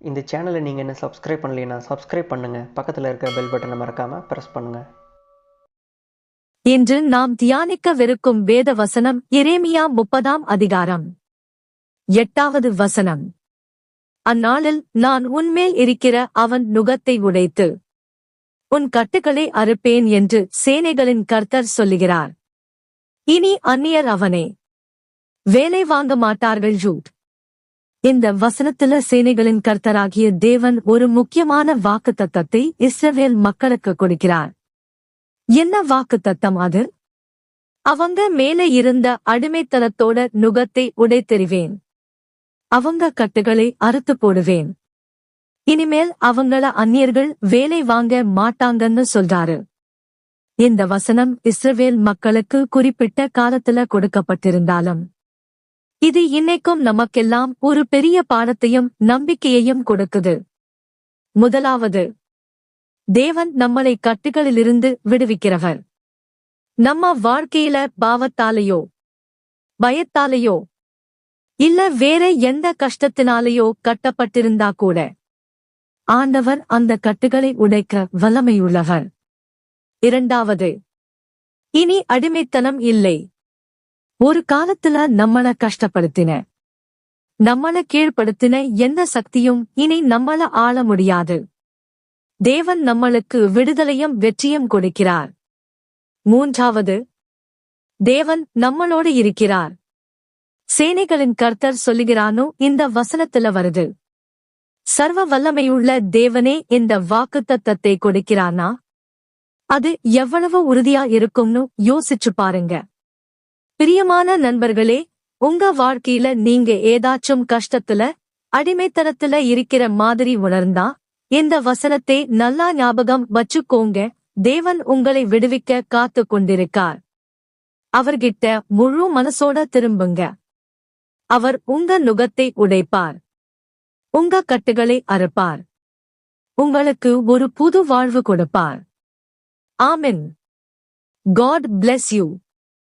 இந்த சேனலை நீங்கள் என்ன சப்ஸ்கிரைப் பண்ணலைன்னா சப்ஸ்கிரைப் பண்ணுங்கள். பக்கத்தில் இருக்கிற பெல் பட்டனை மறக்காமல் ப்ரெஸ் பண்ணுங்கள். இன்று நாம் தியானிக்கவிருக்கும் வேத வசனம் எரேமியா 30ஆம் அதிகாரம் 8வது வசனம். அந்நாளில் நான் உன்மேல் இருக்கிற அவன் நுகத்தை உடைத்து உன் கட்டுகளை அறுப்பேன் என்று சேனைகளின் கர்த்தர் சொல்லுகிறார். இனி அந்நியர் அவனை வேலை வாங்க மாட்டார்கள். ஜூட். இந்த வசனத்துல சேனைகளின் கர்த்தராகிய தேவன் ஒரு முக்கியமான வாக்குத்தத்தத்தை இஸ்ரவேல் மக்களுக்கு கொடுக்கிறார். என்ன வாக்குத்தத்தம் அது? அவங்க மேலே இருந்த அடிமைத்தனத்தோட நுகத்தை உடைத்தெறிவேன், அவங்க கட்டுகளை அறுத்து போடுவேன். இனிமேல் அவங்கள அந்நியர்கள் வேலை வாங்க மாட்டாங்கன்னு சொல்றாரு. இந்த வசனம் இஸ்ரவேல் மக்களுக்கு குறிப்பிட்ட காலத்துல கொடுக்கப்பட்டிருந்தாலும் இது இன்னைக்கும் நமக்கெல்லாம் ஒரு பெரிய பாடத்தையும் நம்பிக்கையையும் கொடுக்குது. முதலாவது, தேவன் நம்மளை கட்டுகளிலிருந்து விடுவிக்கிறவர். நம்ம வாழ்க்கையில பாவத்தாலேயோ பயத்தாலேயோ இல்ல வேற எந்த கஷ்டத்தினாலேயோ கட்டப்பட்டிருந்தா கூட ஆண்டவர் அந்த கட்டுகளை உடைக்க வல்லமையுள்ளவர். இரண்டாவது, இனி அடிமைத்தனம் இல்லை. ஒரு காலத்துல நம்மள கஷ்டப்படுத்தின, நம்மள கீழ்படுத்தின எந்த சக்தியும் இனி நம்மள ஆள முடியாது. தேவன் நம்மளுக்கு விடுதலையும் வெற்றியும் கொடுக்கிறார். மூன்றாவது, தேவன் நம்மளோடு இருக்கிறார். சேனைகளின் கர்த்தர் சொல்லுகிறானோ இந்த வசனத்துல வருது. சர்வ வல்லமையுள்ள தேவனே இந்த வாக்குத்தத்தத்தை கொடுக்கிறானா? அது எவ்வளவு உறுதியா இருக்கும்னு யோசிச்சு பாருங்க. பிரியமான நண்பர்களே, உங்க வாழ்க்கையில நீங்க ஏதாச்சும் கஷ்டத்துல அடிமைத்தனத்துல இருக்கிற மாதிரி உணர்ந்தா இந்த வசனத்தை நல்லா ஞாபகம் வச்சுக்கோங்க. தேவன் உங்களை விடுவிக்க காத்து கொண்டிருக்கார். அவர்கிட்ட முழு மனசோட திரும்புங்க. அவர் உங்க நுகத்தை உடைப்பார், உங்க கட்டுகளை அறுப்பார், உங்களுக்கு ஒரு புது வாழ்வு கொடுப்பார். ஆமென். God bless you.